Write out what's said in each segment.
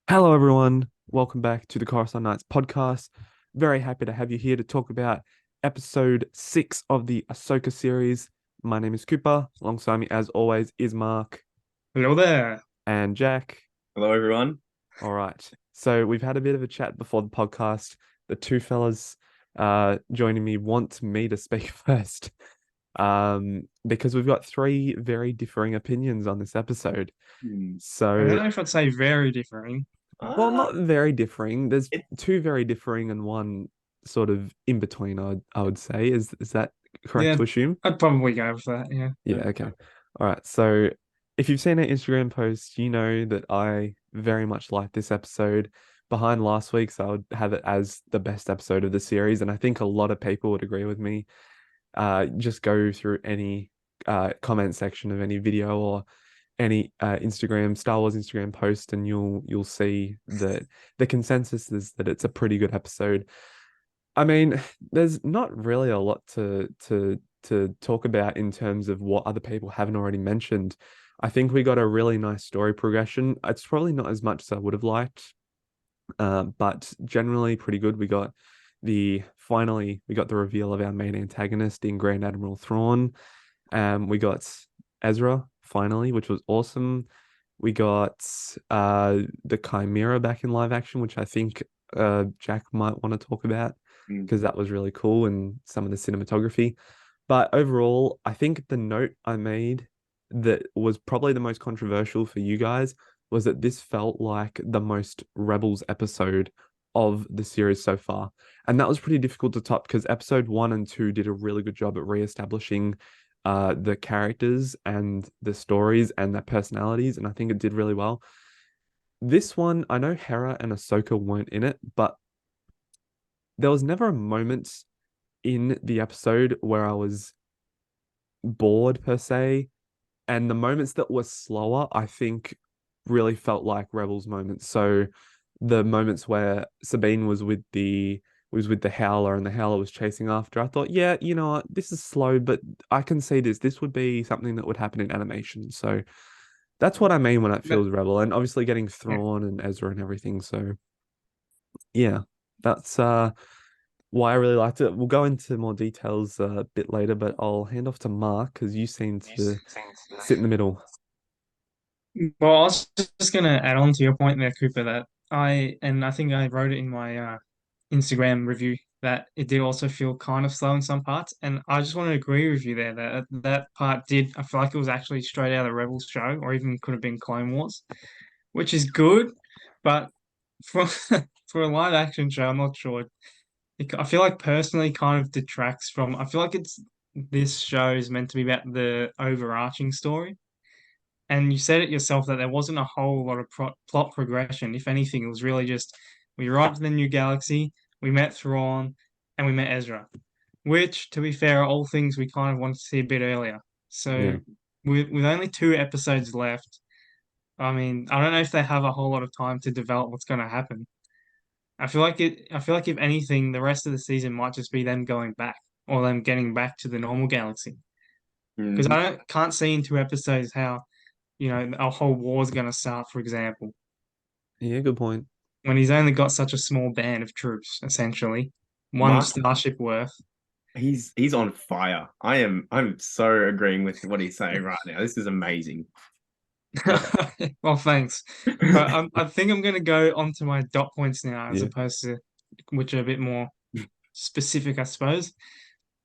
Hello, everyone. Welcome back to the Coruscant Knights podcast. Very happy to have you here to talk about episode 6 of the Ahsoka series. My name is Cooper. Alongside me, as always, is Mark Hello there. and Jack. Hello, everyone. All right. So we've had a bit of a chat before the podcast. The two fellas joining me want me to speak first. Because we've got three very differing opinions on this episode. I don't So know if I'd say very differing. well, Uh, not very differing. There's it, two very differing and one sort of in between, I would say. Is that correct Yeah, to assume? I'd probably go with that. Yeah. Yeah, okay. All right. So if you've seen our Instagram post, you know that I very much like this episode. Behind last week's, I would have it as the best episode of the series, and I think a lot of people would agree with me. Just go through any comment section of any video or any Instagram Star Wars Instagram post, and you'll see that the consensus is that it's a pretty good episode. I mean, there's not really a lot to talk about in terms of what other people haven't already mentioned. I think we got a really nice story progression. It's probably not as much as I would have liked, but generally pretty good. We got the reveal of our main antagonist in Grand Admiral Thrawn. We got Ezra finally, which was awesome. We got the Chimera back in live action, which I think Jack might want to talk about mm, because that was really cool and some of the cinematography. But overall, I think the note I made that was probably the most controversial for you guys was that this felt like the most Rebels episode of the series so far. And that was pretty difficult to top because episode 1 and 2 did a really good job at re-establishing the characters and the stories and their personalities, and I think it did really well. This one, I know Hera and Ahsoka weren't in it, but there was never a moment in the episode where I was bored per se. And the moments that were slower, I think, really felt like Rebels moments. So the moments where Sabine was with the Howler and the Howler was chasing after, I thought, yeah, you know what, this is slow, but I can see this. This would be something that would happen in animation. So that's what I mean when it But feels Rebel, and obviously getting yeah. Thrawn and Ezra and everything. So yeah, that's why I really liked it. We'll go into more details a bit later, but I'll hand off to Mark because you seem to sit in the middle. Well, I was just gonna add on to your point there, Cooper, that I think I wrote it in my Instagram review that it did also feel kind of slow in some parts, and I just want to agree with you there that that part did. I feel like it was actually straight out of the Rebels show, or even could have been Clone Wars, which is good, but for for a live action show, I'm not sure. I feel like personally kind of detracts from. I feel like this show is meant to be about the overarching story, and you said it yourself that there wasn't a whole lot of plot progression. If anything, it was really just we arrived in the new galaxy, we met Thrawn, and we met Ezra, which, to be fair, are all things we kind of wanted to see a bit earlier. So Yeah. with only 2 episodes left, I mean, I don't know if they have a whole lot of time to develop what's going to happen. I feel like if anything, the rest of the season might just be them going back or them getting back to the normal galaxy. Because mhm. can't see in 2 episodes how, a whole war's gonna start, for example, Yeah, good point. when he's only got such a small band of troops, essentially. One Mark, starship worth. he's on fire. I'm so agreeing with what he's saying right now. This is amazing. Well, thanks. But I think I'm gonna go on to my dot points now, as Yeah. opposed to which are a bit more specific, I suppose.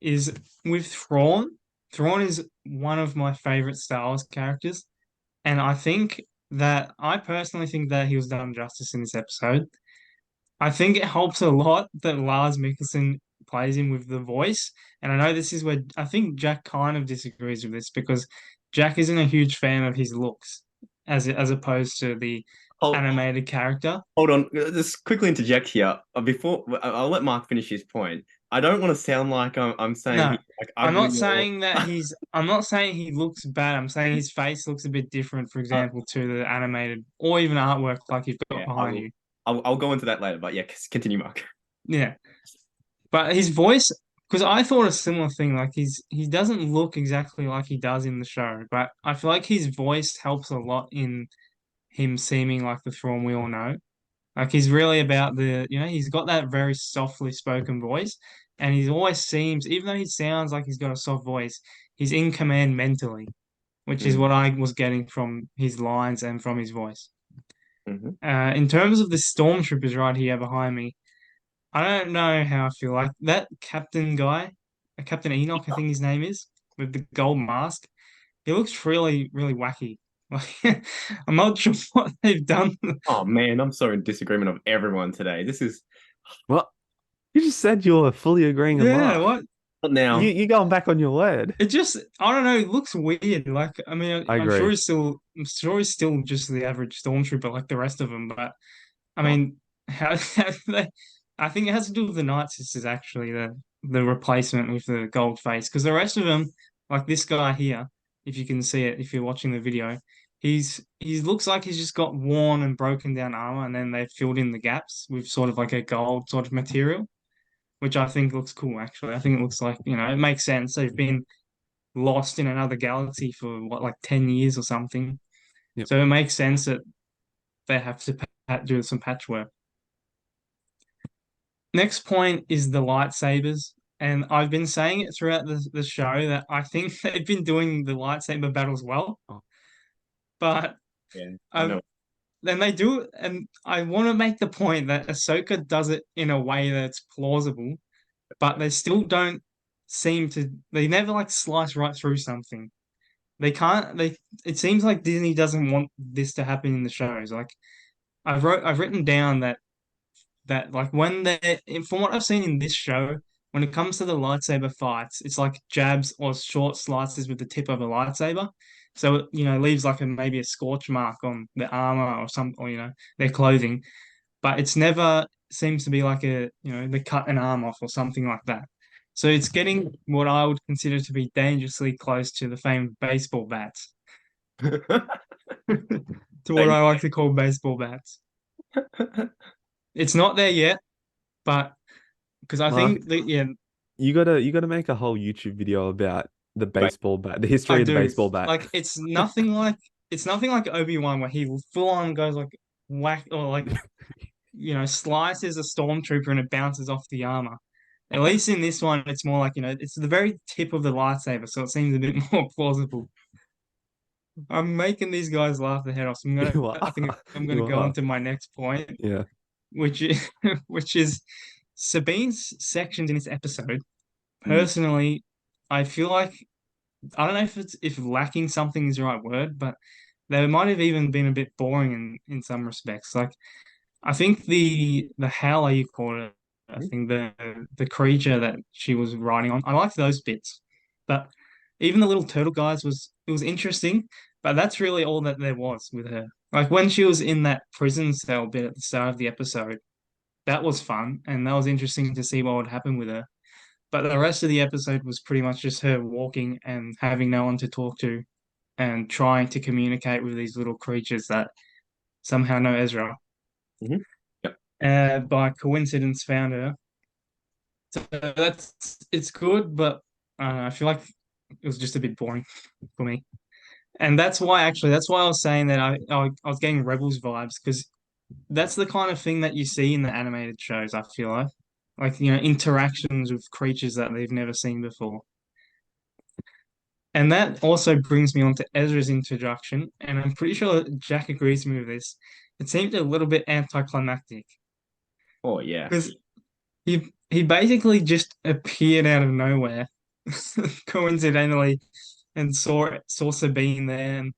Is with Thrawn. Thrawn is one of my favorite Star Wars characters. And I personally think that he was done justice in this episode. I think it helps a lot that Lars Mikkelsen plays him with the voice. And I know this is where I think Jack kind of disagrees with this because Jack isn't a huge fan of his looks as opposed to the Hold, animated character. hold on. Just quickly interject here. Before I'll let Mark finish his point. I don't want to sound like I'm saying No, he's like ugly or. I'm not saying he looks bad. I'm saying his face looks a bit different, for Uh, example, to the animated or even artwork like you've got yeah, I behind will. you. I'll go into that later. But yeah, continue, Mark. Yeah. But his voice, because I thought a similar thing, like he doesn't look exactly like he does in the show, but I feel like his voice helps a lot in him seeming like the Thrawn we all know. Like he's really about he's got that very softly spoken voice, and he always seems, even though he sounds like he's got a soft voice, he's in command mentally, which is Mm, what I was getting from his lines and from his voice. mhm. In terms of the stormtroopers right here behind me, I don't know how I feel like that captain guy, Captain Enoch, I think his name is, with the gold mask. He looks really, really wacky. Like I'm not sure what they've done. Oh man, I'm so in disagreement of everyone today. This is What? You just said you were fully agreeing with Yeah, Mark. what? not You now. you going back on your word. It just, I don't know, it looks weird. Like, I mean, I I'm sure agree. I'm sure he's still just the average stormtrooper like the rest of them. But I Oh, mean, how do they? I think it has to do with the Night Sisters actually, the replacement with the gold face, because the rest of them, like this guy here, if you can see it, if you're watching the video, he looks like he's just got worn and broken down armor, and then they filled in the gaps with sort of like a gold sort of material, which I think looks cool actually. I think it looks like, it makes sense. They've been lost in another galaxy for what, like 10 years or something. Yep. So it makes sense that they have to do some patchwork. Next point is the lightsabers. And I've been saying it throughout the show that I think they've been doing the lightsaber battles well, Oh, but yeah, I um, know. then they do it. And I want to make the point that Ahsoka does it in a way that's plausible, but they still don't they never like slice right through something. They can't. It seems like Disney doesn't want this to happen in the shows. Like I've written down that like when they, from what I've seen in this show, when it comes to the lightsaber fights, it's like jabs or short slices with the tip of a lightsaber. So it, leaves like maybe a scorch mark on the armor or some, or their clothing, but it's never seems to be like they cut an arm off or something like that. So it's getting what I would consider to be dangerously close to the famed baseball bats, to what Thank I like to call baseball bats. It's not there yet, but because I Mark, think that, yeah, you gotta make a whole YouTube video about the you. baseball bat, the I history of the do. baseball bat. Like it's nothing like Obi-Wan where he full on goes like whack or like slices a stormtrooper and it bounces off the armor. At least in this one, it's more like, it's the very tip of the lightsaber, so it seems a bit more plausible. I'm making these guys laugh their head off. So You I think are. I'm gonna You go on are. to my next point, Yeah. which is which is Sabine's sections in this episode. Mm. Personally, I feel like I don't know if lacking something is the right word, but they might have even been a bit boring in some respects. Like I think the howler you called it, I think the creature that she was riding on, I liked those bits. But even the little turtle guys it was interesting, but that's really all that there was with her. Like when she was in that prison cell bit at the start of the episode, that was fun and that was interesting to see what would happen with her. But the rest of the episode was pretty much just her walking and having no one to talk to and trying to communicate with these little creatures that somehow know Ezra. Mhm. Yep. By coincidence found her. So it's good, but I feel like it was just a bit boring for me. And that's why I was saying that I was getting Rebels vibes because that's the kind of thing that you see in the animated shows, I feel like interactions with creatures that they've never seen before. And that also brings me on to Ezra's introduction, and I'm pretty sure Jack agrees with me with this. It seemed a little bit anticlimactic Oh yeah. because he basically just appeared out of nowhere, coincidentally, and saw Sabine there. And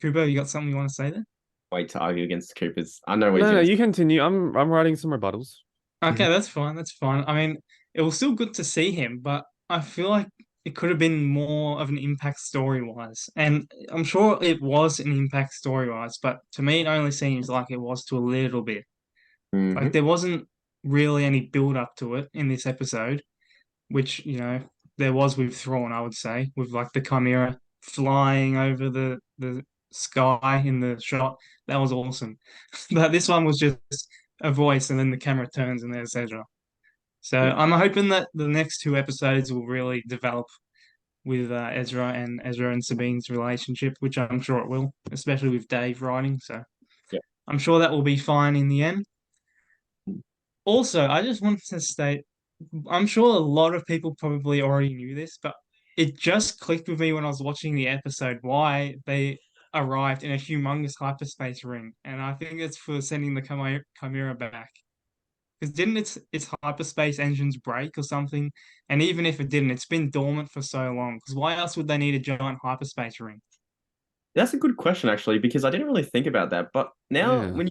Cooper, you got something you want to say there? Wait to argue against the Coopers. I know what he's No, no, gonna say. you continue. I'm writing some rebuttals. Okay, that's fine. That's fine. I mean, it was still good to see him, but I feel like it could have been more of an impact story-wise. And I'm sure it was an impact story-wise, but to me, it only seems like it was to a little bit. Like Hmm. there wasn't really any build-up to it in this episode, which, there was with Thrawn, I would say, with like the Chimera flying over the sky in the shot. That was awesome. But this one was just a voice, and then the camera turns, and there's Ezra. So Yeah. I'm hoping that the next two episodes will really develop with Ezra and Sabine's relationship, which I'm sure it will, especially with Dave writing. So Yeah. I'm sure that will be fine in the end. Also, I just wanted to state, I'm sure a lot of people probably already knew this, but it just clicked with me when I was watching the episode why they arrived in a humongous hyperspace ring, and I think it's for sending the Chimera back. Because didn't its hyperspace engines break or something? And even if it didn't, it's been dormant for so long. Because why else would they need a giant hyperspace ring? That's a good question, actually, because I didn't really think about that. But now, Yeah.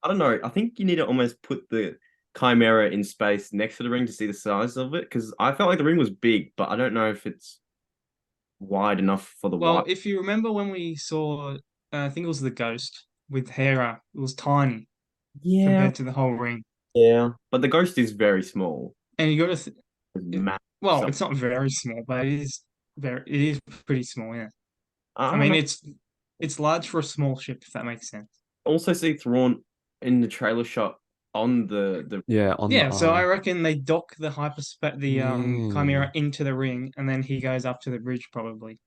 I don't know, I think you need to almost put the Chimera in space next to the ring to see the size of it, because I felt like the ring was big, but I don't know if it's wide enough for the Well, white. if you remember when we saw, I think it was the ghost with Hera, it was tiny Yeah, compared to the whole ring. yeah. But the ghost is very small. And you got to, It's massive. well, So it's not very small, but it is pretty small. Yeah, I I don't mean know. it's large for a small ship, if that makes sense. Also see Thrawn in the trailer shot on the Yeah, on the Yeah, so I eye. reckon they dock the Yeah. Chimera into the ring, and then he goes up to the bridge probably.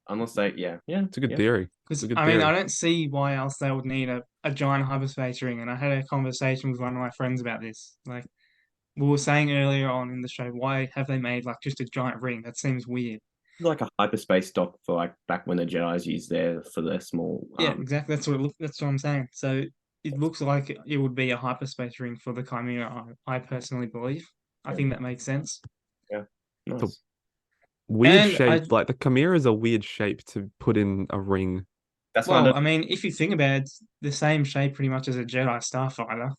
unless they yeah, It's a good yeah. theory. It's Because a good I mean, I theory. don't see why else they would need a giant hyperspace ring. And I had a conversation with one of my friends about this. Like we were saying earlier on in the show, why have they made like just a giant ring? That seems weird. Like a hyperspace dock for like back when the Jedi's used there for their small Yeah, exactly. That's what I'm saying. So it looks like it would be a hyperspace ring for the Chimera. I personally believe. I yeah, think that makes sense. yeah. It's a Nice. weird And I shape. Like the Chimera is a weird shape to put in a ring. That's why I Well, don't I mean, if you think about it, it's the same shape pretty much as a Jedi Starfighter.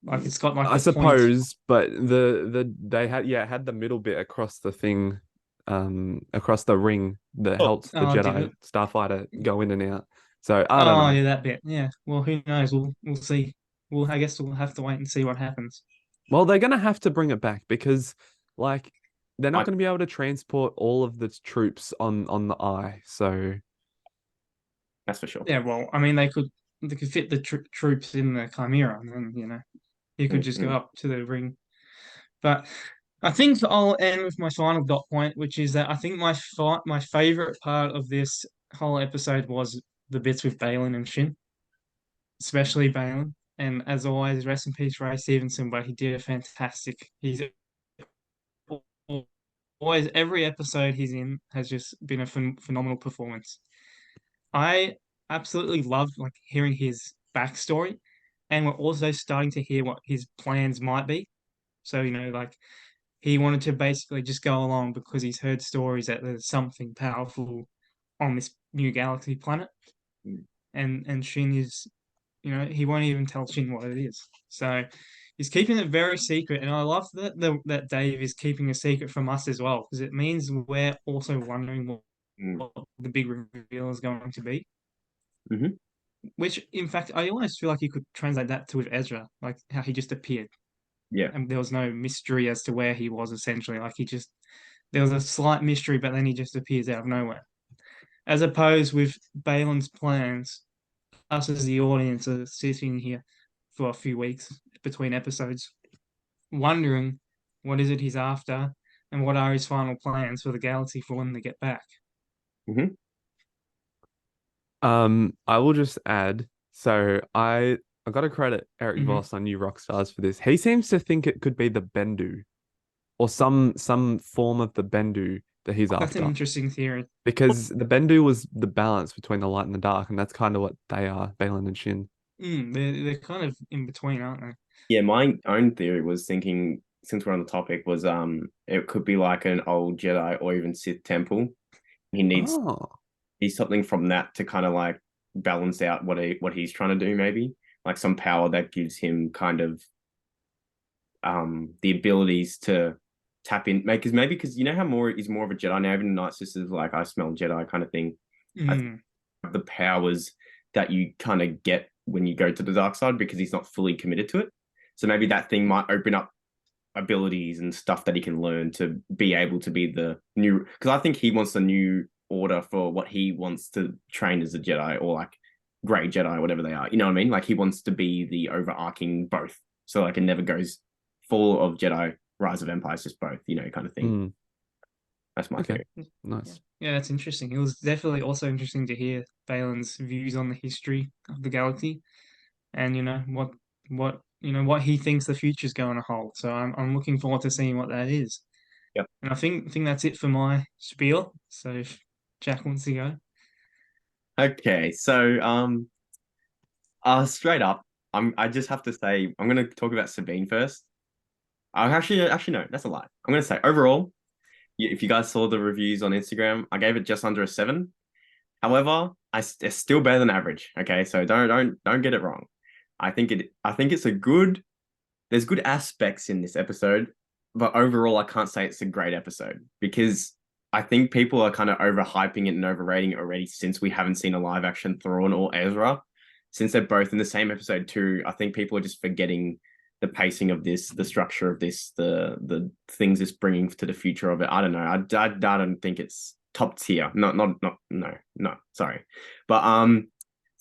Like it's got like I the point. suppose, but they had it had the middle bit across the thing, across the ring that oh, helps the Oh, did Jedi it? Starfighter go in and out. So I don't Oh, know. yeah, that bit. Yeah. Well, who knows? We'll see. I guess we'll have to wait and see what happens. Well, they're gonna have to bring it back because, like, they're not I gonna be able to transport all of the troops on the eye. So that's for sure. Yeah. Well, I mean, they could fit the troops in the Chimera, and then you could just go Mm. up to the ring. But I think I'll end with my final dot point, which is that I think my favorite part of this whole episode was the bits with Balin and Shin, especially Balin. And as always, rest in peace, Ray Stevenson. But he did a fantastic. He's always every episode he's in has just been a phenomenal performance. I absolutely loved like hearing his backstory, and we're also starting to hear what his plans might be. So like he wanted to basically just go along because he's heard stories that there's something powerful on this new galaxy planet, Mm. and Shin is, he won't even tell Shin what it is. So he's keeping it very secret, and I love that Dave is keeping a secret from us as well because it means we're also wondering Mm. what the big reveal is going to be. Hmm. Which, in fact, I almost feel like you could translate that to with Ezra, like how he just appeared, Yeah. and there was no mystery as to where he was. Essentially, like there was a slight mystery, but then he just appears out of nowhere. As opposed with Balin's plans, us as the audience are sitting here for a few weeks between episodes, wondering what is it he's after and what are his final plans for the galaxy for when they get back. Hmm. I will just add. So I got to credit Eric Hmm. Voss on New Rockstars for this. He seems to think it could be the Bendu or some form of the Bendu that he's That's an after. interesting theory. Because the Bendu was the balance between the light and the dark, and that's kind of what they are, Balin and Shin. They're kind of in between, aren't they? Yeah, my own theory was thinking, since we're on the topic, was it could be like an old Jedi or even Sith temple. He Oh, needs something from that to kind of like balance out what he's trying to do, maybe. Like some power that gives him kind of the abilities to tap in, because you know how more he's more of a Jedi now, even Night Sisters, like I smell Jedi kind of thing. I think Mm. the powers that you kind of get when you go to the dark side because he's not fully committed to it. So maybe that thing might open up abilities and stuff that he can learn to be able to be the new, because I think he wants a new order for what he wants to train as a Jedi, or like Grey Jedi, whatever they are. You know what I mean? Like he wants to be the overarching both. So like it never goes full of Jedi, Rise of Empires, just both, kind of thing. mm, That's my okay, theory. Yeah. nice. Yeah, that's interesting. It was definitely also interesting to hear Balin's views on the history of the galaxy. and what he thinks the future's going to hold. So I'm looking forward to seeing what that is. Yep. And I think that's it for my spiel. So if Jack wants to go. Okay, so straight up, I just have to say I'm gonna talk about Sabine first. I actually no, that's a lie. I'm gonna say overall, if you guys saw the reviews on Instagram, I gave it just under a 7. However, it's still better than average. Okay, so don't get it wrong. I think it's a good. There's good aspects in this episode, but overall, I can't say it's a great episode because I think people are kind of overhyping it and overrating it already since we haven't seen a live action Thrawn or Ezra. Since they're both in the same episode too, I think people are just forgetting the pacing of this, the structure of this, the things it's bringing to the future of it. I don't know. I don't think it's top tier. No. Sorry, but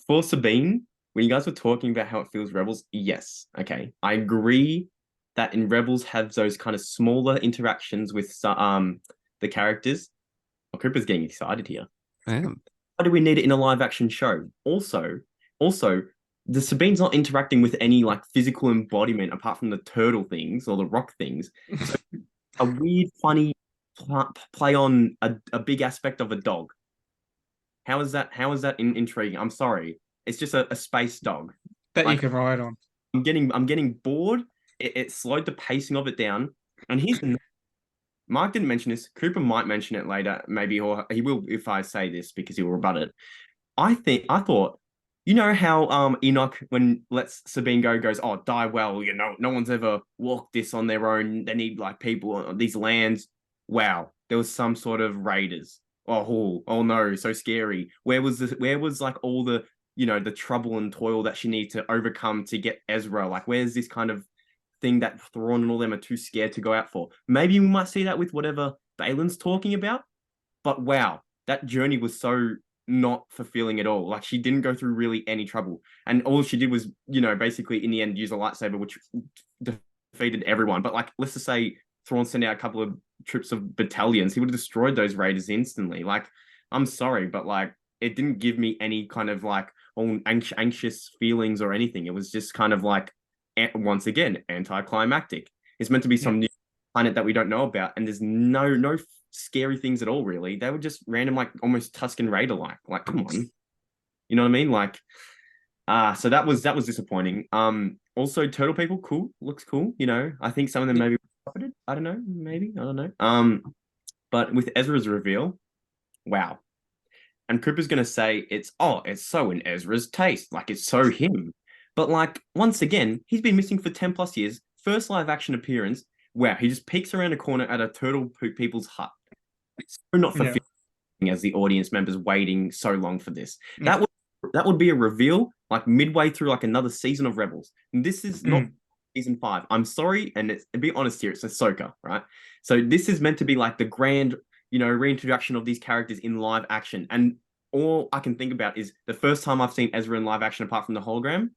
for Sabine, when you guys were talking about how it feels Rebels, yes, okay, I agree that in Rebels have those kind of smaller interactions with the characters. Oh, Cooper's getting excited here. I am. Why do we need it in a live action show? Also, the Sabine's not interacting with any like physical embodiment apart from the turtle things or the rock things. So a weird, funny play on a big aspect of a dog. How is that intriguing? I'm sorry. It's just a space dog. That Like, you can ride on. I'm getting bored. It slowed the pacing of it down. And here's the Mark didn't mention this. Cooper might mention it later, maybe, or he will if I say this because he will rebut it. I thought, you know how Enoch, when lets Sabine go, goes, oh, die well, no one's ever walked this on their own. They need like people on these lands. Wow, there was some sort of raiders. Oh no, so scary. Where was like all the the trouble and toil that she needed to overcome to get Ezra? Like, where's this kind of thing that Thrawn and all them are too scared to go out for? Maybe we might see that with whatever Balin's talking about. But wow, that journey was so not fulfilling at all. Like, she didn't go through really any trouble. And all she did was, basically in the end use a lightsaber, which defeated everyone. But like, let's just say Thrawn sent out a couple of trips of battalions, he would have destroyed those raiders instantly. Like, I'm sorry, but like, it didn't give me any kind of like anxious feelings or anything. It was just kind of like, once again, anticlimactic. It's meant to be some new planet that we don't know about, and there's no scary things at all, really. They were just random, like almost Tusken Raider like. Like, come on. You know what I mean? Like, so that was disappointing. Also turtle people, cool, looks cool. I think some of them maybe profited. I don't know, maybe. I don't know. But with Ezra's reveal, wow. And Cooper's gonna say it's so in Ezra's taste, like it's so him. But like, once again, he's been missing for 10 plus years. First live action appearance. Wow, he just peeks around a corner at a turtle people's hut. So not fulfilling as the audience members waiting so long for this. Yeah. That would be a reveal like midway through like another season of Rebels. And this is not season 5. I'm sorry, and to be honest here, it's Ahsoka, right? So this is meant to be like the grand, reintroduction of these characters in live action. And all I can think about is the first time I've seen Ezra in live action, apart from the hologram,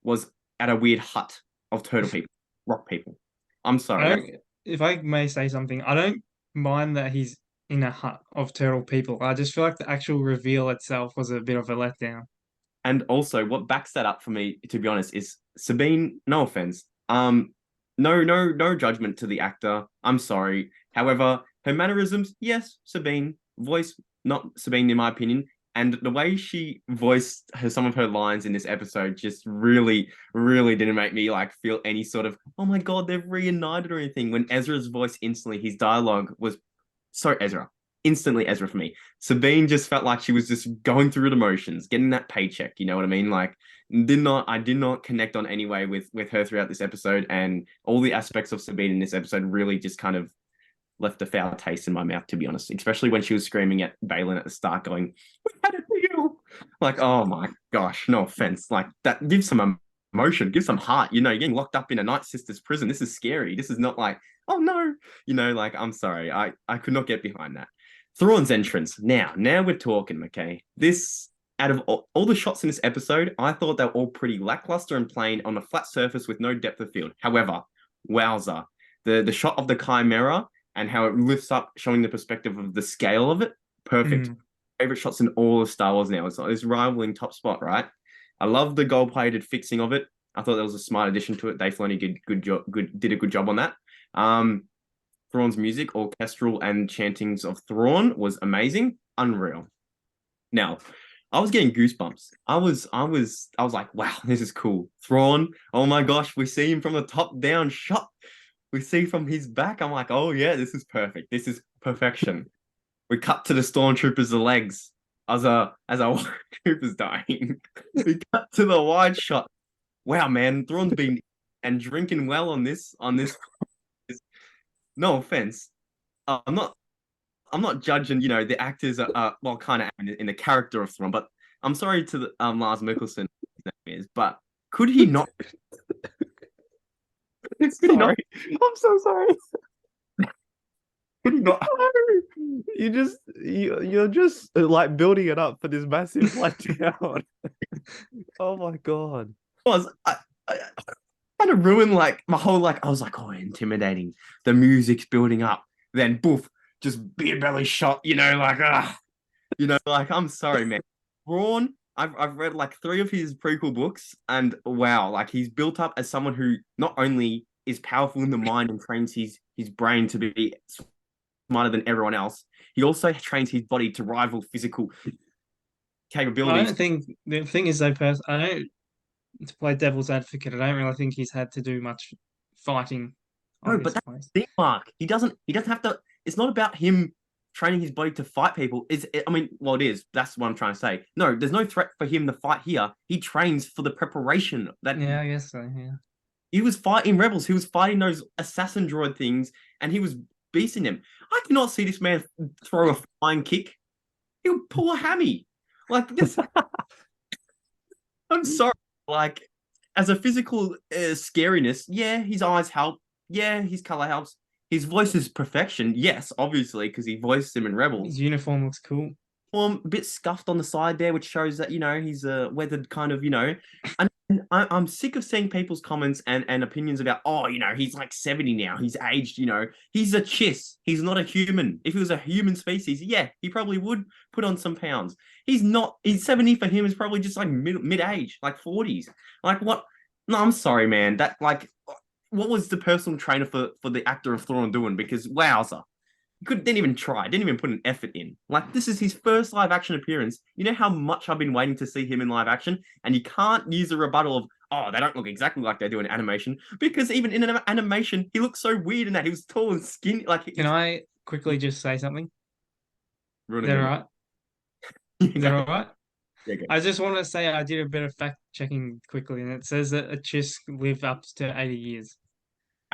was at a weird hut of turtle people, rock people. I'm sorry. If I may say something, I don't mind that he's in a hut of turtle people. I just feel like the actual reveal itself was a bit of a letdown. And also, what backs that up for me, to be honest, is Sabine. No offense. No judgment to the actor. I'm sorry. However, her mannerisms, yes, Sabine. Voice, not Sabine, in my opinion. And the way she voiced some of her lines in this episode just really, really didn't make me like feel any sort of, oh my God, they've reunited or anything. When Ezra's voice instantly, his dialogue was so Ezra. Instantly Ezra for me. Sabine just felt like she was just going through the motions, getting that paycheck. You know what I mean? Like, I did not connect on any way with her throughout this episode, and all the aspects of Sabine in this episode really just kind of left a foul taste in my mouth, to be honest. Especially when she was screaming at Balin at the start, going, "We had a deal!" Like, oh my gosh, no offense. Like, that gives some emotion, gives some heart. You're getting locked up in a Night Sisters prison. This is scary. This is not like, oh no. Like, I'm sorry. I could not get behind that. Thrawn's entrance. Now we're talking, okay? This, out of all the shots in this episode, I thought they were all pretty lackluster and plain on a flat surface with no depth of field. However, wowza. The shot of the Chimera and how it lifts up, showing the perspective of the scale of it, perfect. Favorite shots in all of Star Wars now. It's rivaling top spot, right? I love the gold-plated fixing of it. I thought that was a smart addition to it. Dave Filoni did a good job on that. Thrawn's music, orchestral and chantings of Thrawn was amazing, unreal. Now, I was getting goosebumps. I was like, wow, this is cool. Thrawn, oh my gosh, we see him from the top down shot. We see from his back. I'm like, oh yeah, this is perfect. This is perfection. We cut to the stormtroopers' legs as our troopers dying. We cut to the wide shot. Wow, man, Thrawn's been and drinking well on this. No offense, I'm not judging, the actors are well, kind of in the character of Thrawn, but I'm sorry to the Lars Mikkelsen, his name is, but could he not? Could he not? I'm so sorry. Could he not? You're just like building it up for this massive letdown. Oh my god. I kind of ruined like my whole I was like, oh, intimidating. The music's building up, then boof, just beer belly shot. I'm sorry, man. Thrawn, I've read like 3 of his prequel books, and wow, like he's built up as someone who not only is powerful in the mind and trains his brain to be smarter than everyone else, he also trains his body to rival physical capabilities. I don't think the thing is though, I don't to play devil's advocate. I don't really think he's had to do much fighting. No, but that's the thing, Mark. He doesn't have to. It's not about him training his body to fight people. It is. That's what I'm trying to say. No, there's no threat for him to fight here. He trains for the preparation. Yeah, I guess so. Yeah. He was fighting rebels. He was fighting those assassin droid things, and he was beasting them. I cannot see this man throw a flying kick. He'll pull a hammy. Like this. I'm sorry. Like, as a physical scariness, yeah, his eyes help. Yeah, his color helps. His voice is perfection. Yes, obviously, because he voiced him in Rebels. His uniform looks cool. A bit scuffed on the side there, which shows that, he's a weathered kind of, And I'm sick of seeing people's comments and opinions about, he's like 70 now. He's aged, He's a chiss. He's not a human. If he was a human species, yeah, he probably would put on some pounds. He's not. He's 70 for him is probably just like mid-age, like 40s. Like what? No, I'm sorry, man. That what was the personal trainer for the actor of Thrawn doing? Because wowza. Didn't even try, didn't even put an effort in. Like, this is his first live action appearance. You know how much I've been waiting to see him in live action? And you can't use a rebuttal of, oh, they don't look exactly like they do in animation. Because even in an animation, he looks so weird in that. He was tall and skinny. Can I quickly just say something? Is that all right? Is that all right? Yeah, okay. I just want to say I did a bit of fact checking quickly, and it says that a Chiss live up to 80 years.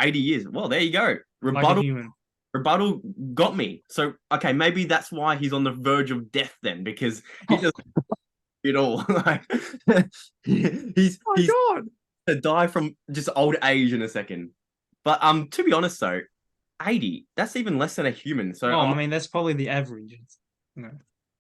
80 years. Well, there you go. Like a human. Rebuttal got me. So, okay, maybe that's why he's on the verge of death then, because he doesn't at all. Like, he's to die from just old age in a second. But to be honest though, 80, that's even less than a human. So that's probably the average.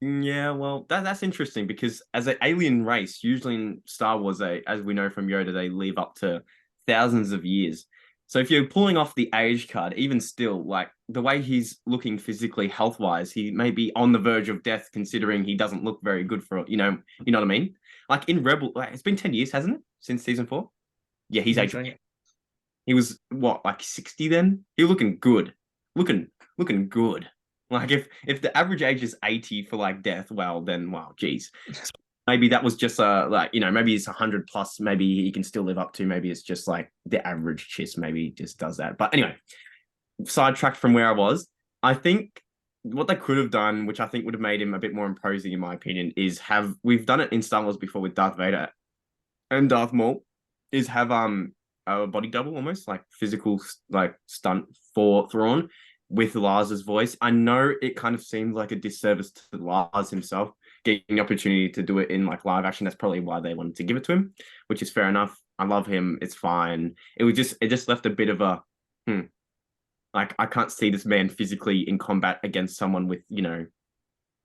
Yeah, well, that's interesting because as an alien race, usually in Star Wars, as we know from Yoda, they live up to thousands of years. So if you're pulling off the age card, even still, like the way he's looking physically, health-wise, he may be on the verge of death, considering he doesn't look very good for, you know what I mean? Like in Rebel, it's been 10 years, hasn't it, since season 4? Yeah, he's 80. He was what, like 60 then? He looking good, looking good. Like if the average age is 80 for like death, well then, wow, geez. So maybe that was just maybe it's 100 plus. Maybe he can still live up to. Maybe it's just like the average Chiss. Maybe just does that. But anyway, sidetracked from where I was. I think what they could have done, which I think would have made him a bit more imposing, in my opinion, is we've done it in Star Wars before with Darth Vader and Darth Maul, is have a body double almost like physical like stunt for Thrawn with Lars's voice. I know it kind of seems like a disservice to Lars himself getting the opportunity to do it in like live action. That's probably why they wanted to give it to him, which is fair enough. I love him. It's fine. It just left a bit of a like I can't see this man physically in combat against someone with,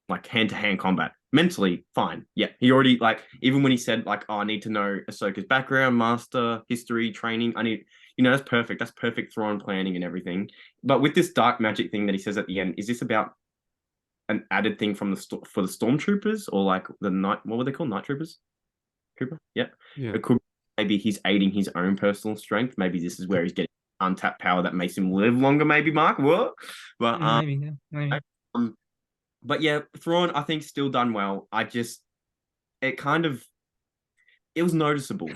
like hand-to-hand combat. Mentally, fine. Yeah. He already like, even when he said like, oh, I need to know Ahsoka's background, master, history, training. I need, that's perfect. That's perfect Thrawn planning and everything. But with this dark magic thing that he says at the end, is this about an added thing from for the stormtroopers or like the night? What were they called? Night troopers? Cooper. Yeah. Yeah. It could maybe he's aiding his own personal strength. Maybe this is where he's getting untapped power that makes him live longer. Maybe Mark. What? But Maybe, yeah, maybe. um, but yeah, Thrawn I think still done well. It kind of it was noticeable.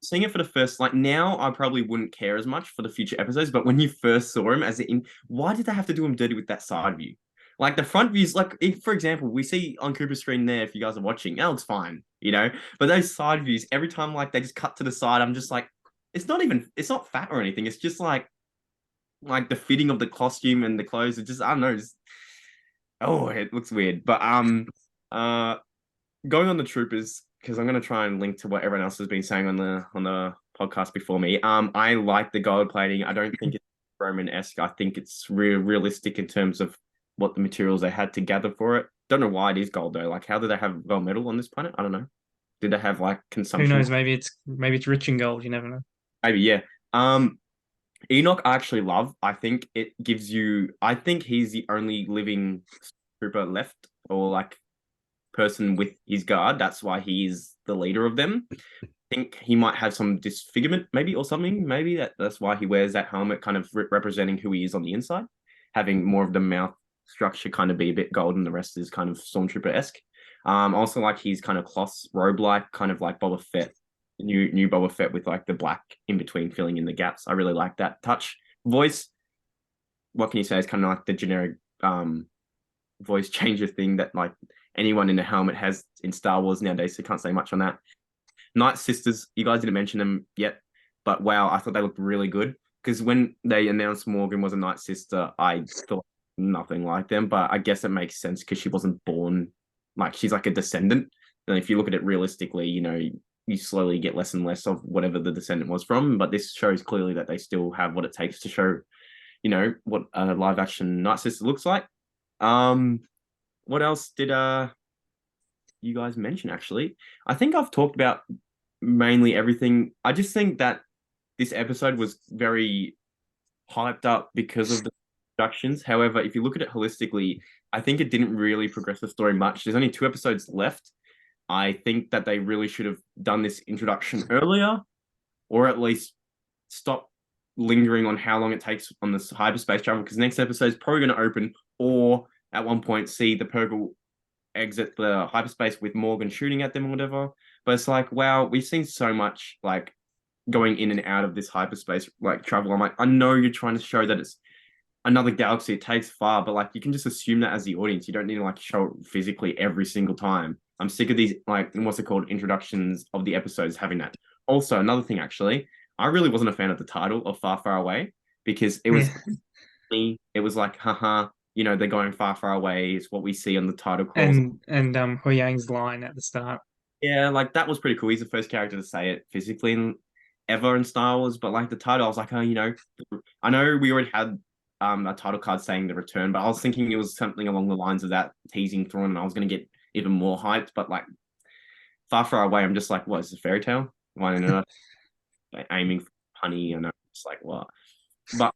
Seeing it for the first, like now, I probably wouldn't care as much for the future episodes. But when you first saw him, why did they have to do him dirty with that side view? Like the front views, like if, for example, we see on Cooper's screen there, if you guys are watching, that looks fine, you know. But those side views, every time like they just cut to the side, I'm just like, it's not fat or anything. It's just like the fitting of the costume and the clothes. It just, I don't know, oh, it looks weird. But uh, going on the troopers because I'm going to try and link to what everyone else has been saying on the podcast before me. I like the gold plating. I don't think it's Roman-esque. I think it's realistic in terms of what the materials they had to gather for it. Don't know why it is gold though. Like, how do they have gold metal on this planet? I don't know. Did they have like Who consumption? knows? Maybe it's rich in gold. You never know. Maybe, yeah. Enoch I actually love. I think it gives you. I think he's the only living trooper left, or like person with his guard. That's why he is the leader of them. I think he might have some disfigurement, maybe, or something. Maybe that's why he wears that helmet, kind of representing who he is on the inside, having more of the mouth structure kind of be a bit gold, and the rest is kind of stormtrooper-esque. Also like his kind of cloth robe like, kind of like Boba Fett, new Boba Fett with like the black in between filling in the gaps. I really like that touch. Voice, what can you say? Is kind of like the generic voice changer thing that like anyone in a helmet has in Star Wars nowadays, so can't say much on that. Night Sisters, you guys didn't mention them yet, but wow, I thought they looked really good. Because when they announced Morgan was a Night Sister, I thought nothing like them, but I guess it makes sense because she wasn't born, like she's like a descendant. And if you look at it realistically, you know, you slowly get less and less of whatever the descendant was from, but this shows clearly that they still have what it takes to show, you know, what a live action Night Sister looks like. What else did you guys mention actually? I think I've talked about mainly everything. I just think that this episode was very hyped up because of the productions. However, if you look at it holistically, I think it didn't really progress the story much. There's only 2 episodes left. I think that they really should have done this introduction earlier, or at least stop lingering on how long it takes on this hyperspace travel, because next episode is probably going to open, or at one point see the Purgle exit the hyperspace with Morgan shooting at them or whatever. But it's like, wow, we've seen so much like going in and out of this hyperspace like travel. I'm like, I know you're trying to show that it's another galaxy, it takes far, but like you can just assume that as the audience. You don't need to like show it physically every single time. I'm sick of these like what's it called, introductions of the episodes having that. Also, another thing actually, I really wasn't a fan of the title of Far Far Away, because it was it was like, haha, you know, they're going far, far away. It's what we see on the title calls. And Hu Yang's line at the start. Yeah, like that was pretty cool. He's the first character to say it physically ever in Star Wars. But like the title, I was like, oh, you know, I know we already had a title card saying the return, but I was thinking it was something along the lines of that, teasing Thrawn, and I was going to get even more hyped. But like Far, Far Away, I'm just like, what is this, a fairy tale? Why not like, aiming for honey? And I'm just like, what? But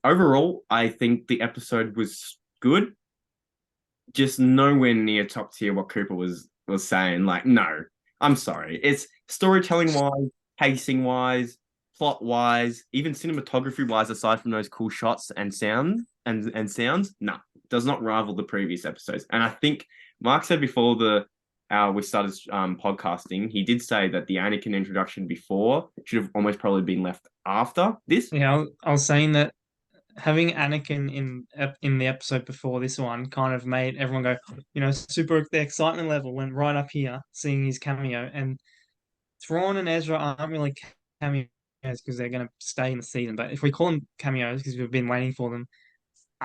overall, I think the episode was good. Just nowhere near top tier what Cooper was saying. Like, no, I'm sorry. It's storytelling wise, pacing wise, plot wise, even cinematography wise, aside from those cool shots and sound and sounds, no, does not rival the previous episodes. And I think Mark said before we started podcasting, he did say that the Anakin introduction before should have almost probably been left after this. Yeah, I was saying that having Anakin in the episode before this one kind of made everyone go, you know, super. The excitement level went right up here seeing his cameo. And Thrawn and Ezra aren't really cameos because they're going to stay in the season. But if we call them cameos because we've been waiting for them,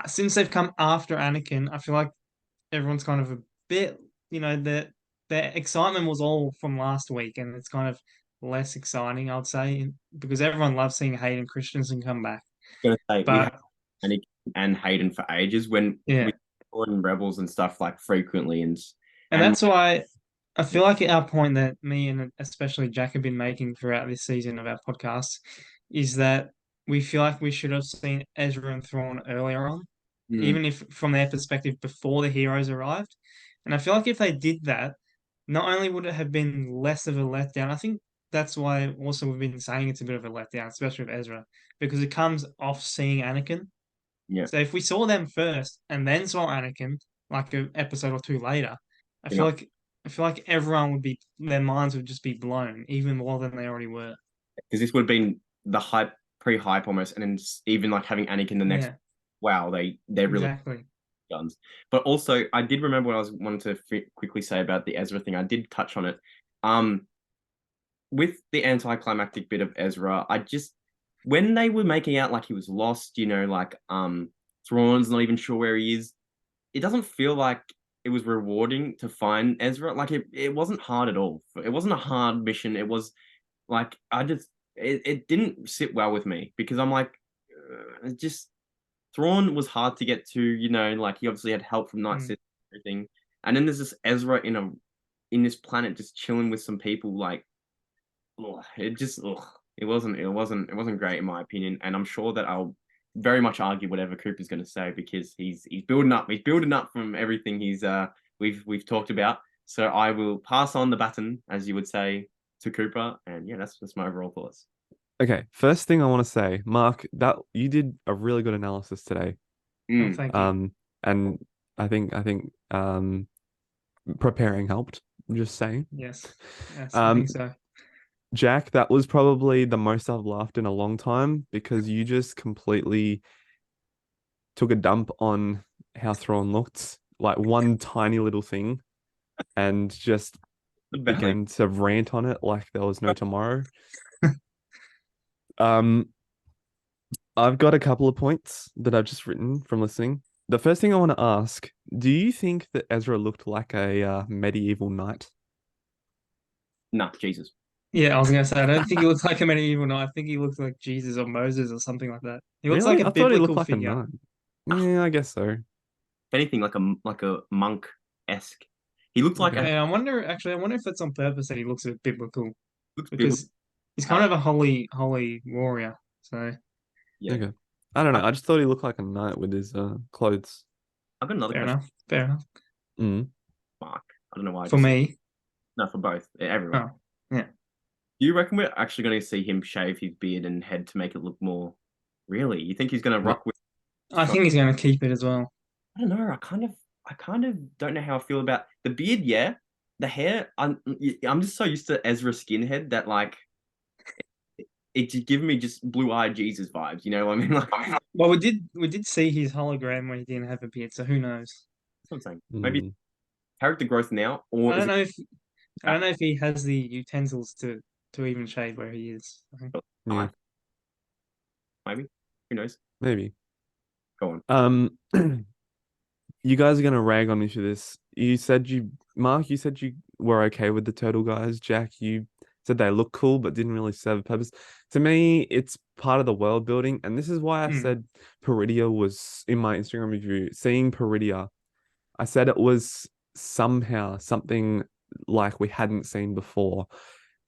since they've come after Anakin, I feel like everyone's kind of a bit, you know, their excitement was all from last week, and it's kind of less exciting, I'd say, because everyone loves seeing Hayden Christensen come back. Gonna say we have But Anakin and Hayden for ages when yeah, we saw in Rebels and stuff like frequently, and that's why I feel like our point that me and especially Jack have been making throughout this season of our podcast is that we feel like we should have seen Ezra and Thrawn earlier on, even if from their perspective before the heroes arrived. And I feel like if they did that, not only would it have been less of a letdown, I think that's why also we've been saying it's a bit of a letdown, especially with Ezra, because it comes off seeing Anakin. Yeah, So if we saw them first and then saw Anakin, like an episode or two later, I you feel know, like I feel like everyone would be their minds would just be blown even more than they already were. because this would have been the hype, pre-hype almost, and then even like having Anakin the next. Yeah, Wow, they're really exactly. guns. But also, I did remember what I was wanting to quickly say about the Ezra thing. I did touch on it. Um, with the anticlimactic bit of Ezra, I just when they were making out like he was lost, like Thrawn's not even sure where he is. It doesn't feel like it was rewarding to find Ezra. Like it wasn't hard at all. It wasn't a hard mission. It was like it didn't sit well with me because I'm like, it just Thrawn was hard to get to. Like he obviously had help from Night Mm. Sister and everything, and then there's this Ezra in this planet just chilling with some people. Like, ugh, it wasn't great in my opinion, and I'm sure that I'll very much argue whatever Cooper's going to say because he's building up from everything we've talked about. So I will pass on the baton, as you would say, to Cooper, and yeah, that's just my overall thoughts. Okay, first thing I want to say, Mark, that you did a really good analysis today. Oh, Mm. thank you. And I think preparing helped. I'm just saying. Yes, yes, I Um, think so. Jack, that was probably the most I've laughed in a long time because you just completely took a dump on how Thrawn looked, like one tiny little thing, and just The belly. began to rant on it like there was no tomorrow. Um, I've got a couple of points that I've just written from listening. The first thing I want to ask, do you think that Ezra looked like a medieval knight? Nah, Jesus. Yeah, I was gonna say I don't think he looks like a medieval knight. I think he looks like Jesus or Moses or something like that. He looks like Really? a I thought he looked biblical like a figure. knight. Ah, Yeah, I guess so. if anything, like a monk esque. He looked like Okay. a And I wonder if that's on purpose that he looks a bit biblical looks biblical. because he's kind of a holy warrior. So Yeah. Okay. I don't know. I, I just thought he looked like a knight with his clothes. I've got another fair question, enough, fair enough. Mm. Mark. I don't know why I For just said me, no for both, everyone. oh yeah, Do you reckon we're actually going to see him shave his beard and head to make it look more? Really? You think he's going to No. rock with? I think he's going to keep it as well. I don't know. I kind of don't know how I feel about the beard. Yeah, the hair. I'm just so used to Ezra skinhead that like it just give me just blue-eyed Jesus vibes. You know what I mean? Like that's Well, we did see his hologram when he didn't have a beard, so who knows? what I'm saying. Maybe Mm. character growth now, I or is don't it know if I don't back? know if he has the utensils to even shave where he is. I think. Yeah, Maybe. Who knows? maybe. Go on. You guys are gonna rag on me for this. Mark, you said you were okay with the turtle guys. Jack, you said they look cool but didn't really serve a purpose. To me, it's part of the world building, and this is why I Hmm. said Peridia was in my Instagram review. Seeing Peridia, I said it was somehow something like we hadn't seen before.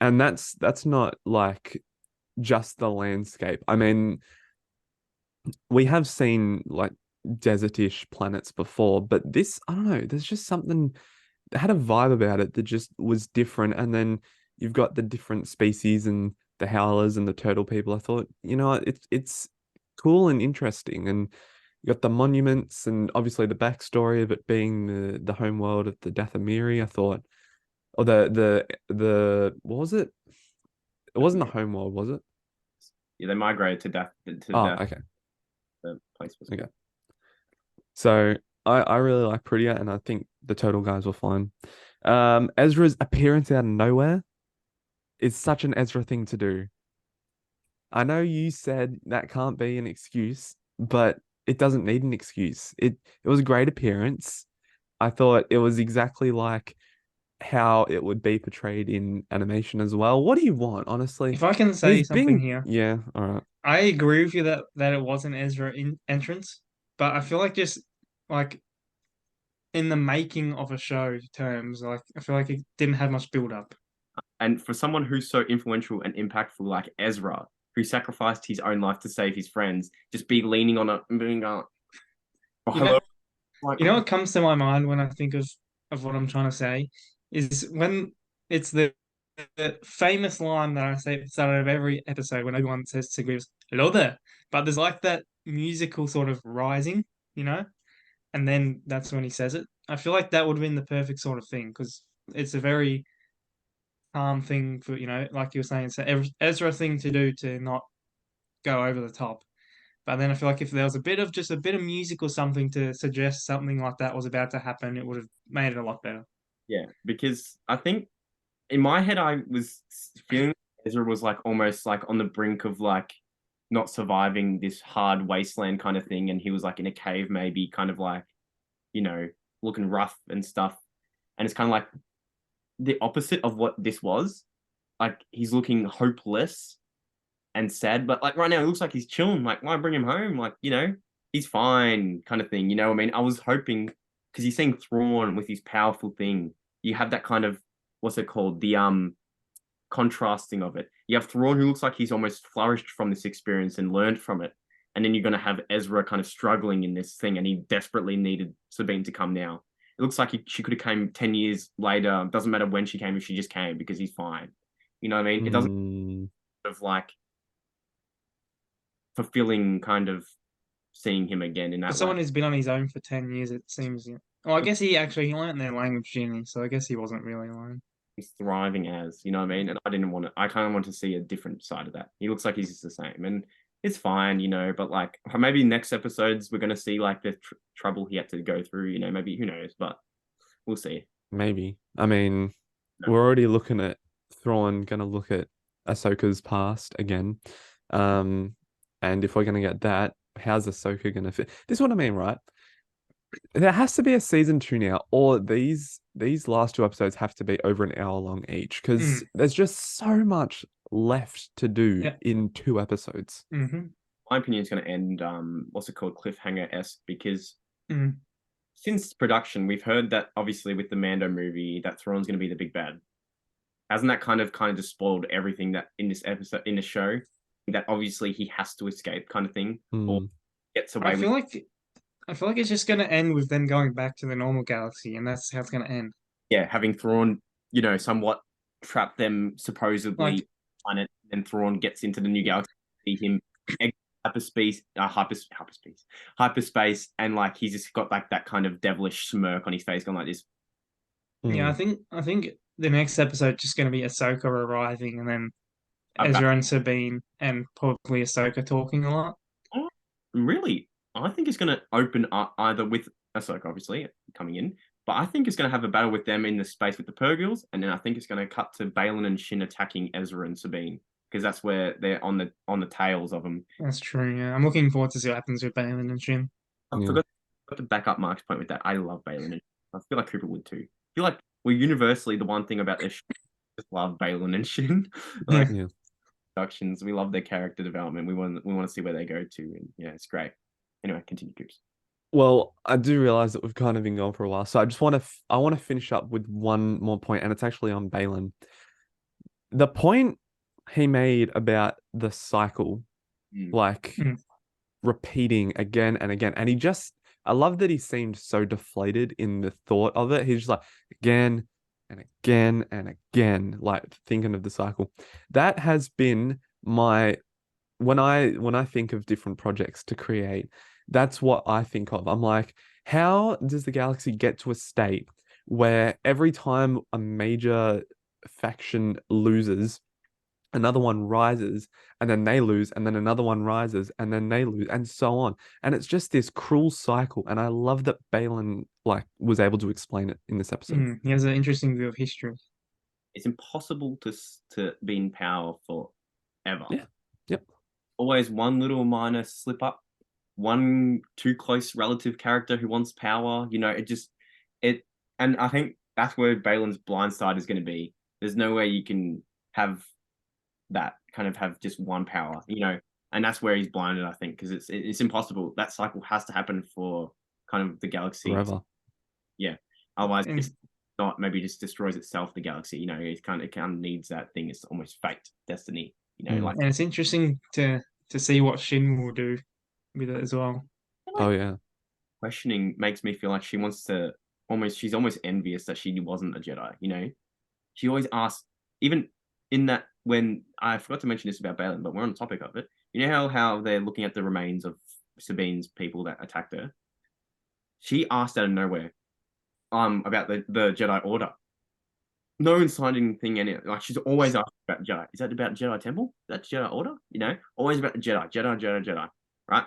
And that's not like just the landscape. I mean, we have seen like desertish planets before, but this, I don't know, there's just something that had a vibe about it that just was different. And then you've got the different species and the howlers and the turtle people. I thought, it's cool and interesting. And you got the monuments and obviously the backstory of it being the home world of the Dathomiri. I thought, or the what was it? It wasn't the home world, was it? Yeah, they migrated to death Oh, okay. the place was. Okay. So I really like Prettier, and I think the Total guys were fine. Ezra's appearance out of nowhere is such an Ezra thing to do. I know you said that can't be an excuse, but it doesn't need an excuse. It was a great appearance. I thought it was exactly like how it would be portrayed in animation as well. What do you want, honestly? If I can say He's something being, here, yeah, all right. I agree with you that it was an Ezra entrance, but I feel like just like in the making of a show terms, like I feel like it didn't have much build up. And for someone who's so influential and impactful like Ezra, who sacrificed his own life to save his friends, just be leaning on a being oh, You know, hello, like what comes to my mind when I think of what I'm trying to say is when it's the famous line that I say at the start of every episode when everyone says to Grievous, "Hello there," but there's like that musical sort of rising, you know, and then that's when he says it. I feel like that would have been the perfect sort of thing because it's a very calm thing for, like you were saying, it's an Ezra thing to do to not go over the top. But then I feel like if there was just a bit of music or something to suggest something like that was about to happen, it would have made it a lot better. Yeah, because I think in my head I was feeling Ezra was like almost like on the brink of like not surviving this hard wasteland kind of thing, and he was like in a cave, maybe kind of like, looking rough and stuff. And it's kind of like the opposite of what this was. Like he's looking hopeless and sad, but like right now it looks like he's chilling. Like, why bring him home? Like, he's fine, kind of thing. You know what I mean? I was hoping because he's seeing Thrawn with his powerful thing. You have that kind of what's it called? The contrasting of it. You have Thrawn who looks like he's almost flourished from this experience and learned from it. And then you're gonna have Ezra kind of struggling in this thing, and he desperately needed Sabine to come now. It looks like she could have came 10 years later. Doesn't matter when she came, if she just came because he's fine. You know what I mean? It doesn't of like fulfilling kind of seeing him again in that For someone way. who's been on his own for 10 years, it seems. Well, I guess he learned their language, didn't he? So I guess he wasn't really alone. He's thriving as, you know what I mean? And I kind of want to see a different side of that. He looks like he's just the same. And it's fine, but like maybe next episodes we're going to see like the trouble he had to go through, maybe, who knows, but we'll see. Maybe. I mean, No. we're already looking at Thrawn gonna look at Ahsoka's past again. And if we're gonna get that, how's Ahsoka gonna fit? This is what I mean, right? There has to be a season 2 now, or these last two episodes have to be over an hour long each, because there's just so much left to do in 2 episodes. Mm-hmm. My opinion is going to end what's it called, cliffhanger-esque, because Mm. since production we've heard that obviously with the Mando movie that Thrawn's going to be the big bad. Hasn't that kind of just spoiled everything that in this episode, in the show, that obviously he has to escape kind of thing, or gets away I feel like it's just going to end with them going back to the normal galaxy, and that's how it's going to end. Yeah, having Thrawn, somewhat trapped them supposedly on it, and Thrawn gets into the new galaxy, see him hyperspace, and like he's just got like that kind of devilish smirk on his face, going like this. Yeah, I think the next episode just going to be Ahsoka arriving, and then Ezra and Sabine, and probably Ahsoka talking a lot. Oh, really? I think it's going to open up either with Ahsoka, obviously, coming in, but I think it's going to have a battle with them in the space with the Purgils, and then I think it's going to cut to Baylan and Shin attacking Ezra and Sabine, because that's where they're on the tails of them. That's true, yeah. I'm looking forward to see what happens with Baylan and Shin. I forgot to back up Mark's point with that. I love Baylan, and I feel like Cooper would too. I feel like we're universally the one thing about this show, just love Baylan and Shin. Like, productions, we love their character development. We want to see where they go to, and yeah, it's great. Anyway, continue, Coops. Well, I do realize that we've kind of been going for a while, so I want to finish up with one more point, and it's actually on Baylan. The point he made about the cycle, repeating again and again, and I love that he seemed so deflated in the thought of it. He's just like again and again and again, like thinking of the cycle. That has been my when I think of different projects to create, that's what I think of. I'm like, how does the galaxy get to a state where every time a major faction loses, another one rises, and then they lose, and then another one rises, and then they lose, and so on. And it's just this cruel cycle. And I love that Baylan was able to explain it in this episode. He has an interesting view of history. It's impossible to be in power forever. Yeah. Yep. Always one little minor slip up, one too close relative character who wants power. And I think that's where Baylan's blind side is going to be. There's no way you can have that kind of have just one power, and that's where he's blinded, I think, because it's impossible. That cycle has to happen for kind of the galaxy forever. Yeah, otherwise it's not, maybe just destroys itself, the galaxy. It kind of needs that thing. It's almost fate, destiny. And it's interesting to see what Shin will do with it as well. Oh yeah. Questioning makes me feel like she wants to she's almost envious that she wasn't a Jedi. You know, she always asks, even in that when I forgot to mention this about Balin, but we're on the topic of it. You know how they're looking at the remains of Sabine's people that attacked her. She asked out of nowhere, about the Jedi Order. No one signed anything in it. Like she's always asking about Jedi. Is that about Jedi Temple? That's Jedi Order. You know, always about the Jedi. Right?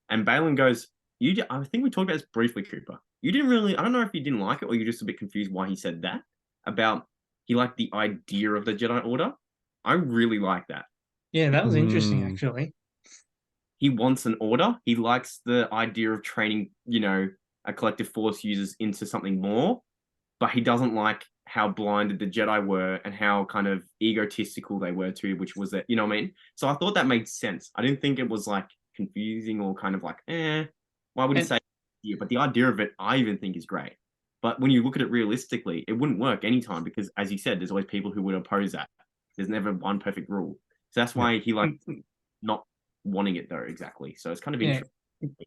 And Balin goes, I think we talked about this briefly, Cooper. You didn't really. I don't know if you didn't like it or you're just a bit confused why he said that about he liked the idea of the Jedi Order. I really like that. Yeah, that was interesting actually. He wants an order. He likes the idea of training, you know, a collective force users into something more, but he doesn't like how blinded the Jedi were and how kind of egotistical they were too, which was that, you know what I mean? So I thought that made sense. I didn't think it was like confusing or kind of like, why would he say idea? But the idea of it, I even think is great. But when you look at it realistically, it wouldn't work anytime because, as you said, there's always people who would oppose that. There's never one perfect rule. So that's why he like not wanting it though, exactly. So it's kind of interesting.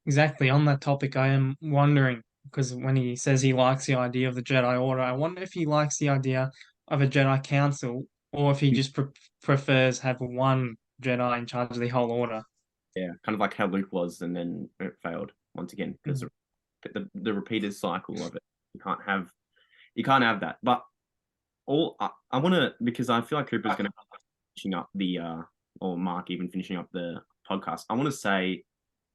Exactly. On that topic, I am wondering, because when he says he likes the idea of the Jedi Order, I wonder if he likes the idea of a Jedi Council or if he just prefers have one Jedi in charge of the whole order. Yeah, kind of like how Luke was, and then it failed once again because the repeated cycle of it. You can't have that. But I want to, because I feel like Cooper's going to finishing up the or Mark even finishing up the podcast. I want to say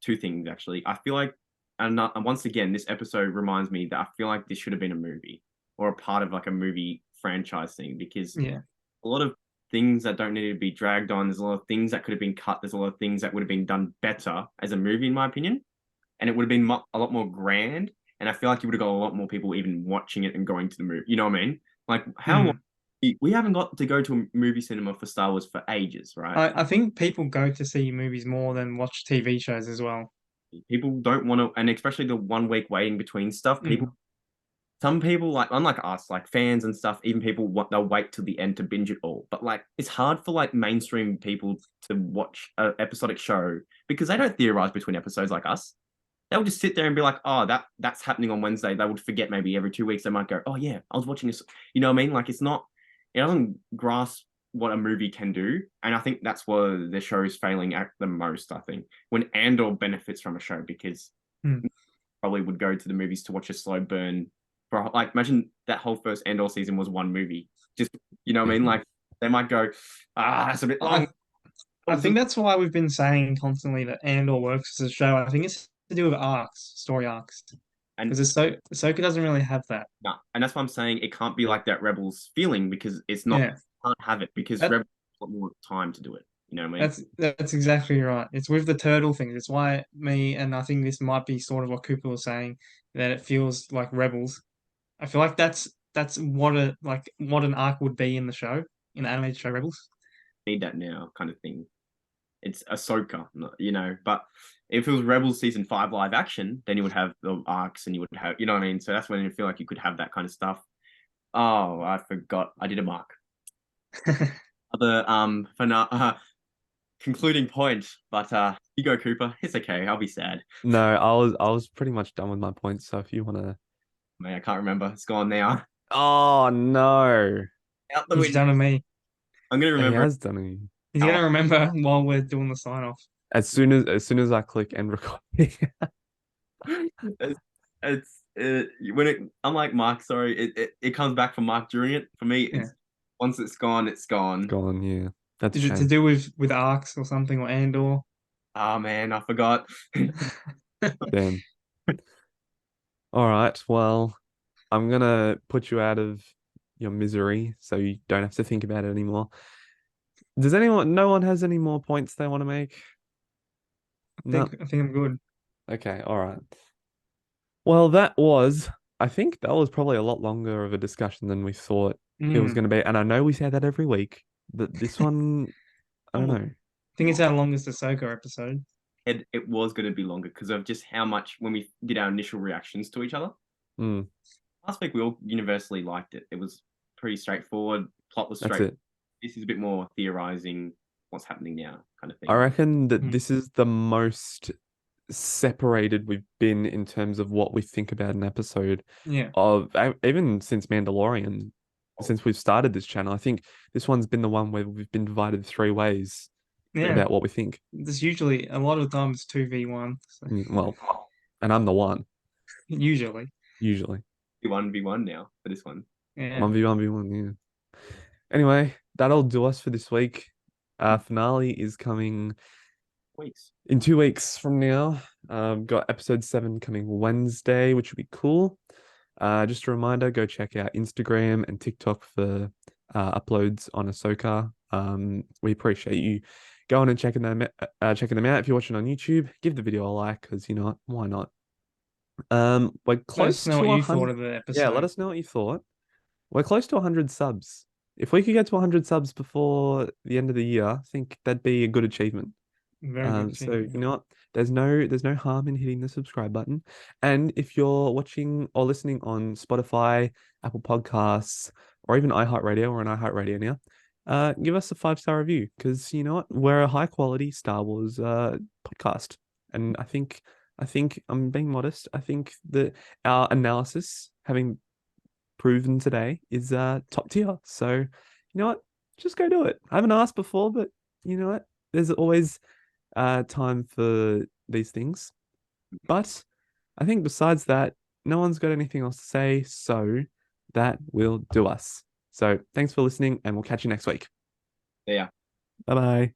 two things actually. I feel like, and once again, this episode reminds me that I feel like this should have been a movie or a part of like a movie franchise thing because a lot of things that don't need to be dragged on. There's a lot of things that could have been cut. There's a lot of things that would have been done better as a movie, in my opinion, and it would have been a lot more grand. And I feel like you would have got a lot more people even watching it and going to the movie. You know what I mean? Like how long? We haven't got to go to a movie cinema for Star Wars for ages, right? I think people go to see movies more than watch TV shows as well. People don't want to, and especially the 1 week waiting between stuff. Some people, like unlike us, like fans and stuff, even people they'll wait till the end to binge it all. But like, it's hard for like mainstream people to watch an episodic show because they don't theorize between episodes like us. They'll just sit there and be like, oh, that's happening on Wednesday. They would forget maybe every 2 weeks. They might go, oh yeah, I was watching this. You know what I mean? Like it doesn't grasp what a movie can do. And I think that's where the show is failing at the most, I think. When Andor benefits from a show because probably would go to the movies to watch a slow burn. For like, imagine that whole first Andor season was one movie. Just, you know what I mean? Like they might go, it's a bit long. I think that's why we've been saying constantly that Andor works as a show. I think it's to do with arcs, story arcs. Because Ahsoka doesn't really have that. No, and that's why I'm saying it can't be like that Rebels feeling because it's not. It can't have it because Rebels has a lot more time to do it. You know what I mean? That's exactly right. It's with the turtle thing. It's why and I think this might be sort of what Cooper was saying, that it feels like Rebels. I feel like that's what an arc would be in the show, in the animated show Rebels. Need that now, kind of thing. It's Ahsoka, you know. But if it was Rebels season 5 live action, then you would have the arcs and you would have, you know what I mean. So that's when you feel like you could have that kind of stuff. Oh, I forgot. I did a mark. Concluding point, but you go, Cooper. It's okay. I'll be sad. No, I was pretty much done with my points. So if you want to, man, I can't remember. It's gone now. Oh no! Out the window. Done to me. I'm gonna remember. He has done it. He's gonna remember while we're doing the sign off. As soon as I click end recording. I'm like Mark. Sorry, it comes back from Mark during it. For me, once it's gone, it's gone. Gone. Yeah. That's Is it to do with arcs or something or Andor? Oh man, I forgot. Damn. All right. Well, I'm gonna put you out of your misery, so you don't have to think about it anymore. Does no one has any more points they want to make? I think I'm good. Okay, all right. Well, I think that was probably a lot longer of a discussion than we thought it was going to be. And I know we say that every week, but this one, I don't know. I think it's our longest Ahsoka episode. It was going to be longer because of just how much, when we did our initial reactions to each other. Last week, we all universally liked it. It was pretty straightforward. Plot was straight. This is a bit more theorizing what's happening now kind of thing. I reckon that this is the most separated we've been in terms of what we think about an episode Yeah. of even since Mandalorian, since we've started this channel. I think this one's been the one where we've been divided three ways Yeah. about what we think. There's usually a lot of times 2v1. So Well, and I'm the one, usually. usually. 1v1 now for this one. Yeah. 1v1v1, yeah. Anyway, that'll do us for this week. Finale is coming Weeks. in 2 weeks from now. Got episode 7 coming Wednesday, which would be cool. Just a reminder, go check out Instagram and TikTok for uploads on Ahsoka. We appreciate you going and checking them out. If you're watching on YouTube, give the video a like, because you know what, why not? We're Let close us know to what you thought 100. of the Yeah, let episode. us know what you thought. We're close to 100 subs. If we could get to 100 subs before the end of the year, I think that'd be a good achievement. Very good So achievement. you know what? There's no harm in hitting the subscribe button. And if you're watching or listening on Spotify, Apple Podcasts, or even iHeartRadio, or an iHeartRadio now, give us a 5-star review, because you know what? We're a high quality Star Wars podcast. And I think I'm being modest. I think that our analysis, having proven today, is top tier. So you know what? Just go do it. I haven't asked before, but you know what? There's always time for these things. But I think besides that, no one's got anything else to say, so that will do us. So thanks for listening, and we'll catch you next week. Yeah. Bye bye.